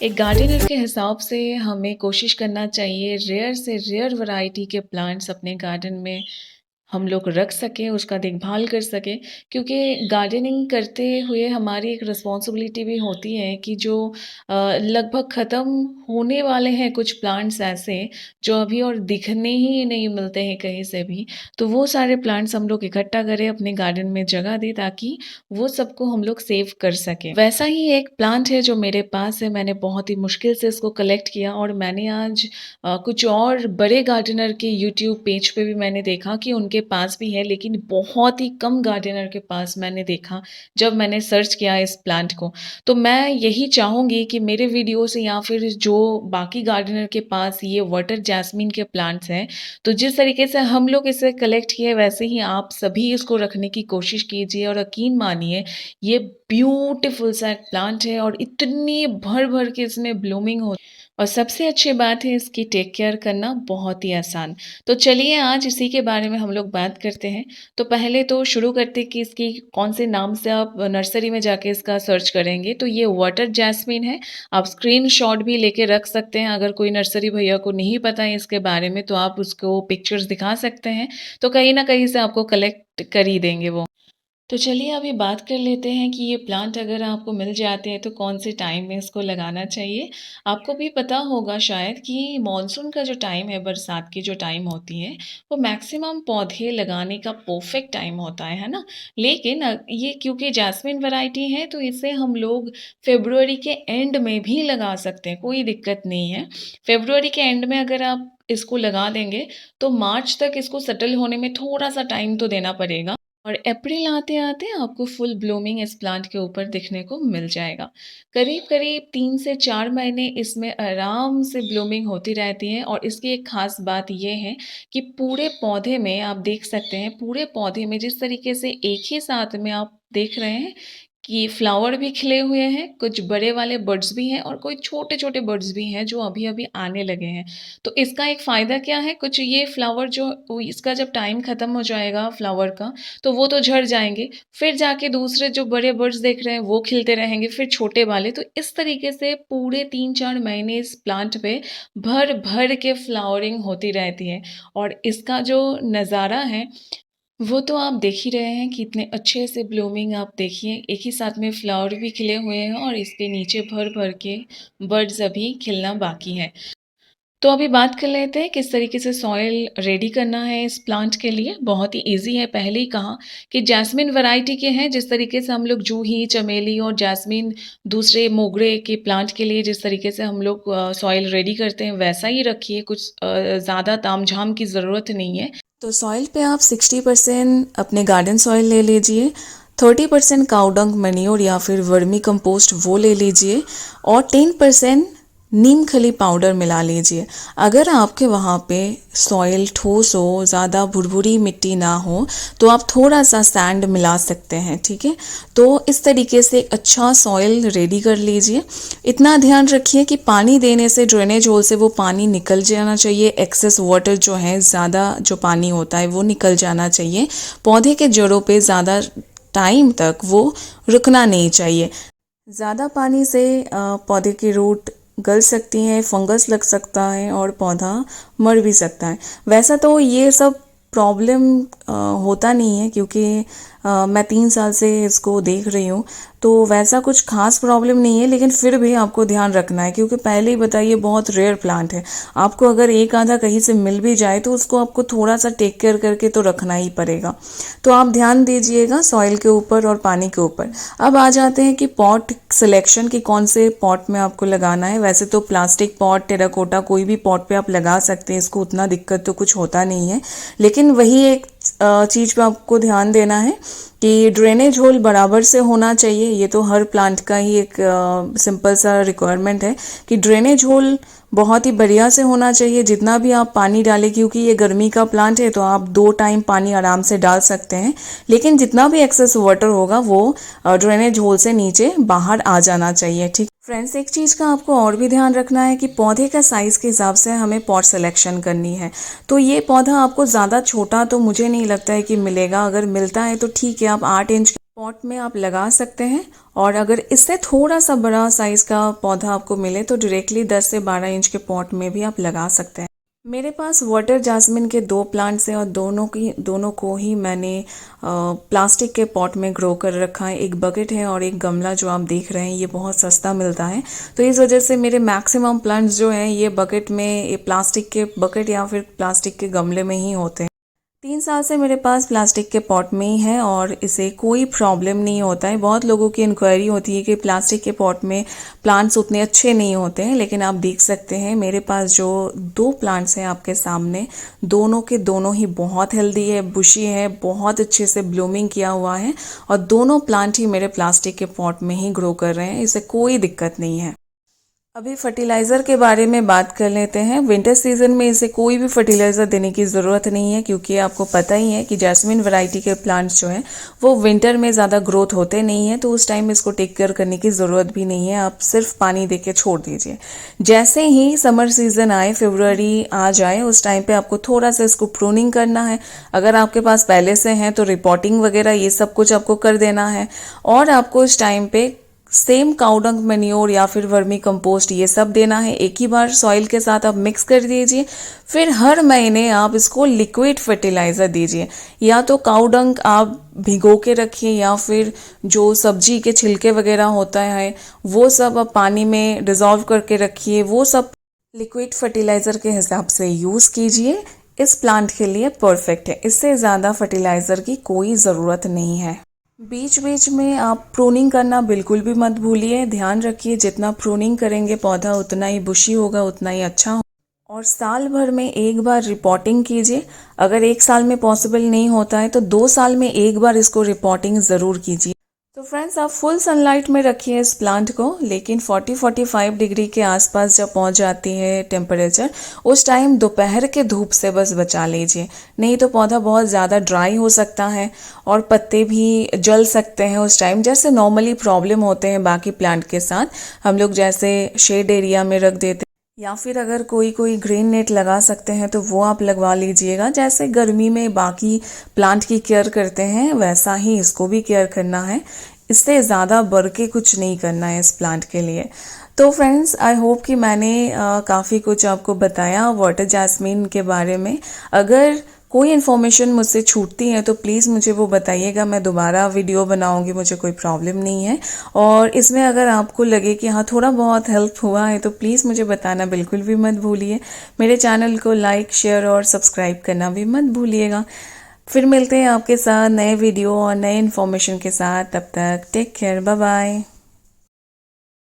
एक गार्डनर के हिसाब से हमें कोशिश करना चाहिए रेयर से रेयर वैरायटी के प्लांट्स अपने गार्डन में हम लोग रख सकें, उसका देखभाल कर सकें। क्योंकि गार्डनिंग करते हुए हमारी एक रिस्पॉन्सिबिलिटी भी होती है कि जो लगभग ख़त्म होने वाले हैं कुछ प्लांट्स ऐसे जो अभी और दिखने ही नहीं मिलते हैं कहीं से भी। तो वो सारे प्लांट्स हम लोग इकट्ठा करें, अपने गार्डन में जगह दें ताकि वो सबको हम लोग सेव कर सकें। वैसा ही एक प्लांट है जो मेरे पास है, मैंने बहुत ही मुश्किल से इसको कलेक्ट किया और मैंने आज कुछ और बड़े गार्डनर के यूट्यूब पेज पे भी मैंने देखा कि उनके पास भी है, लेकिन बहुत ही कम गार्डनर के पास मैंने देखा जब मैंने सर्च किया इस प्लांट को। तो मैं यही चाहूँगी कि मेरे वीडियो से या फिर जो बाकी गार्डनर के पास ये वाटर जैस्मिन के प्लांट्स हैं, तो जिस तरीके से हम लोग इसे कलेक्ट किए वैसे ही आप सभी इसको रखने की कोशिश कीजिए और यकीन मानिए ये ब्यूटीफुल सा एक प्लांट है और इतनी भर-भर के इसमें ब्लूमिंग हो और सबसे अच्छी बात है इसकी टेक केयर करना बहुत ही आसान। तो चलिए आज इसी के बारे में हम लोग बात करते हैं। तो पहले तो शुरू करते हैं कि इसकी कौन से नाम से आप नर्सरी में जाके इसका सर्च करेंगे। तो ये वाटर जैस्मिन है। आप स्क्रीनशॉट भी लेके रख सकते हैं। अगर कोई नर्सरी भैया को नहीं पता है इसके बारे में तो आप उसको पिक्चर्स दिखा सकते हैं। तो कहीं न कहीं से आपको कलेक्ट कर ही देंगे वो। तो चलिए अभी बात कर लेते हैं कि ये प्लांट अगर आपको मिल जाते हैं तो कौन से टाइम में इसको लगाना चाहिए। आपको भी पता होगा शायद कि मॉनसून का जो टाइम है, बरसात की जो टाइम होती है, वो मैक्सिमम पौधे लगाने का परफेक्ट टाइम होता है ना? लेकिन ये क्योंकि जैस्मिन वैरायटी है तो इसे हम लोग फ़रवरी के एंड में भी लगा सकते हैं, कोई दिक्कत नहीं है। फ़रवरी के एंड में अगर आप इसको लगा देंगे तो मार्च तक इसको सेटल होने में थोड़ा-सा टाइम तो देना पड़ेगा। और अप्रैल आते-आते आपको फुल ब्लूमिंग इस प्लांट के ऊपर दिखने को मिल जाएगा। करीब-करीब 3 से 4 महीने इसमें आराम से ब्लूमिंग होती रहती है और इसकी एक ख़ास बात ये है कि पूरे पौधे में आप देख सकते हैं, पूरे पौधे में जिस तरीके से एक ही साथ में आप देख रहे हैं कि फ्लावर भी खिले हुए हैं, कुछ बड़े वाले बड्स भी हैं और कोई छोटे-छोटे बड्स भी हैं जो अभी-अभी आने लगे हैं। तो इसका एक फ़ायदा क्या है, कुछ ये फ्लावर जो इसका जब टाइम ख़त्म हो जाएगा फ्लावर का, तो वो तो झड़ जाएँगे। फिर जाके दूसरे जो बड़े बड्स देख रहे हैं वो खिलते रहेंगे, फिर छोटे वाले। तो इस तरीके से पूरे 3-4 महीने इस प्लांट पे भर-भर के फ्लावरिंग होती रहती है और इसका जो नज़ारा है वो तो आप देख ही रहे हैं कि इतने अच्छे से ब्लूमिंग आप देखिए, एक ही साथ में फ्लावर भी खिले हुए हैं और इसके नीचे भर-भर के बड्स अभी खिलना बाकी है। तो अभी बात कर लेते हैं किस तरीके से सॉइल रेडी करना है इस प्लांट के लिए। बहुत ही ईज़ी है, पहले ही कहा कि जैस्मिन वैरायटी के हैं, जिस तरीके से हम लोग जूही, चमेली और जैस्मिन दूसरे मोगरे के प्लांट के लिए जिस तरीके से हम लोग सॉइल रेडी करते हैं, वैसा ही रखिए, कुछ ज़्यादा तामझाम की ज़रूरत नहीं है। तो सॉइल पे आप 60% अपने गार्डन सॉइल ले लीजिए, 30% काऊ डंग मैन्योर या फिर वर्मी कंपोस्ट वो ले लीजिए और 10% नीम खली पाउडर मिला लीजिए। अगर आपके वहाँ पे सॉइल ठोस हो, ज़्यादा भुरभुरी मिट्टी ना हो तो आप थोड़ा सा सैंड मिला सकते हैं, ठीक है। तो इस तरीके से एक अच्छा सॉइल रेडी कर लीजिए। इतना ध्यान रखिए कि पानी देने से ड्रेनेज होल से वो पानी निकल जाना चाहिए, एक्सेस वाटर जो है, ज़्यादा जो पानी होता है वो निकल जाना चाहिए। पौधे के जड़ों पे ज़्यादा टाइम तक वो रुकना नहीं चाहिए। ज़्यादा पानी से पौधे की रूट गल सकती हैं, फंगस लग सकता है और पौधा मर भी सकता है। वैसा तो ये सब प्रॉब्लम होता नहीं है क्योंकि मैं 3 साल से इसको देख रही हूँ, तो वैसा कुछ खास प्रॉब्लम नहीं है, लेकिन फिर भी आपको ध्यान रखना है क्योंकि पहले ही बताइए बहुत रेयर प्लांट है। आपको अगर एक आधा कहीं से मिल भी जाए तो उसको आपको थोड़ा सा टेक केयर करके तो रखना ही पड़ेगा। तो आप ध्यान दीजिएगा सॉइल के ऊपर और पानी के ऊपर। अब आ जाते हैं कि पॉट सिलेक्शन की, कौन से पॉट में आपको लगाना है। वैसे तो प्लास्टिक पॉट, टेराकोटा, कोई भी पॉट पे आप लगा सकते हैं, इसको उतना दिक्कत तो कुछ होता नहीं है। लेकिन वही एक चीज़ पे आपको ध्यान देना है कि ड्रेनेज होल बराबर से होना चाहिए। ये तो हर प्लांट का ही एक सिंपल सा रिक्वायरमेंट है कि ड्रेनेज होल बहुत ही बढ़िया से होना चाहिए। जितना भी आप पानी डालें, क्योंकि ये गर्मी का प्लांट है तो आप 2 टाइम पानी आराम से डाल सकते हैं, लेकिन जितना भी एक्सेस वाटर होगा वो ड्रेनेज होल से नीचे बाहर आ जाना चाहिए, ठीक। फ्रेंड्स, एक चीज़ का आपको और भी ध्यान रखना है कि पौधे का साइज़ के हिसाब से हमें पॉट सिलेक्शन करनी है। तो ये पौधा आपको ज़्यादा छोटा तो मुझे नहीं लगता है कि मिलेगा, अगर मिलता है तो ठीक है, आप 8 इंच पॉट में आप लगा सकते हैं। और अगर इससे थोड़ा सा बड़ा साइज़ का पौधा आपको मिले तो डायरेक्टली 10 से 12 इंच के पॉट में भी आप लगा सकते हैं। मेरे पास वाटर जास्मिन के 2 प्लांट्स हैं और दोनों को ही मैंने प्लास्टिक के पॉट में ग्रो कर रखा है। एक बकेट है और एक गमला जो आप देख रहे हैं, ये बहुत सस्ता मिलता है, तो इस वजह से मेरे मैक्सिमम प्लांट्स जो हैं ये बकेट में, ये प्लास्टिक के बकेट या फिर प्लास्टिक के गमले में ही होते हैं। 3 साल से मेरे पास प्लास्टिक के पॉट में ही है और इसे कोई प्रॉब्लम नहीं होता है। बहुत लोगों की इंक्वायरी होती है कि प्लास्टिक के पॉट में प्लांट्स उतने अच्छे नहीं होते हैं, लेकिन आप देख सकते हैं मेरे पास जो 2 प्लांट्स हैं आपके सामने, दोनों के दोनों ही बहुत हेल्दी है, बुशी है, बहुत अच्छे से ब्लूमिंग किया हुआ है और दोनों प्लांट ही मेरे प्लास्टिक के पॉट में ही ग्रो कर रहे हैं, इसे कोई दिक्कत नहीं है। अभी फर्टिलाइज़र के बारे में बात कर लेते हैं। विंटर सीजन में इसे कोई भी फर्टिलाइज़र देने की ज़रूरत नहीं है, क्योंकि आपको पता ही है कि जैस्मिन वैरायटी के प्लांट्स जो हैं वो विंटर में ज़्यादा ग्रोथ होते नहीं हैं, तो उस टाइम इसको टेक केयर करने की ज़रूरत भी नहीं है, आप सिर्फ पानी दे के छोड़ दीजिए। जैसे ही समर सीज़न आए, फरवरी आ जाए, उस टाइम पर आपको थोड़ा सा इसको प्रूनिंग करना है। अगर आपके पास पहले से हैं तो रिपोर्टिंग वगैरह ये सब कुछ आपको कर देना है। और आपको इस टाइम पे सेम काउडंग मैन्योर या फिर वर्मी कंपोस्ट ये सब देना है। एक ही बार सॉइल के साथ आप मिक्स कर दीजिए, फिर हर महीने आप इसको लिक्विड फर्टिलाइज़र दीजिए। या तो काउडंग आप भिगो के रखिए या फिर जो सब्जी के छिलके वगैरह होता है वो सब आप पानी में डिज़ोल्व करके रखिए, वो सब लिक्विड फर्टिलाइज़र के हिसाब से यूज़ कीजिए। इस प्लांट के लिए परफेक्ट है, इससे ज़्यादा फर्टिलाइज़र की कोई ज़रूरत नहीं है। बीच बीच में आप प्रूनिंग करना बिल्कुल भी मत भूलिए। ध्यान रखिए जितना प्रूनिंग करेंगे पौधा उतना ही बुशी होगा, उतना ही अच्छा होगा। और साल भर में एक बार रिपोर्टिंग कीजिए। अगर 1 साल में पॉसिबल नहीं होता है तो 2 साल में एक बार इसको रिपोर्टिंग ज़रूर कीजिए। तो फ्रेंड्स, आप फुल सनलाइट में रखिए इस प्लांट को, लेकिन 40-45 डिग्री के आसपास जब पहुंच जाती है टेम्परेचर, उस टाइम दोपहर के धूप से बस बचा लीजिए, नहीं तो पौधा बहुत ज़्यादा ड्राई हो सकता है और पत्ते भी जल सकते हैं उस टाइम, जैसे नॉर्मली प्रॉब्लम होते हैं बाकी प्लांट के साथ। हम लोग जैसे शेड एरिया में रख देते या फिर अगर कोई ग्रीन नेट लगा सकते हैं तो वो आप लगवा लीजिएगा। जैसे गर्मी में बाकी प्लांट की केयर करते हैं वैसा ही इसको भी केयर करना है, इससे ज़्यादा बढ़ के कुछ नहीं करना है इस प्लांट के लिए। तो फ्रेंड्स, आई होप कि मैंने काफ़ी कुछ आपको बताया वाटर जैस्मिन के बारे में। अगर कोई इन्फॉर्मेशन मुझसे छूटती है तो प्लीज़ मुझे वो बताइएगा, मैं दोबारा वीडियो बनाऊंगी, मुझे कोई प्रॉब्लम नहीं है। और इसमें अगर आपको लगे कि हाँ थोड़ा बहुत हेल्प हुआ है तो प्लीज़ मुझे बताना बिल्कुल भी मत भूलिए। मेरे चैनल को लाइक, शेयर और सब्सक्राइब करना भी मत भूलिएगा। फिर मिलते हैं आपके साथ नए वीडियो और नए इन्फॉर्मेशन के साथ, तब तक टेक केयर, बाय बाय।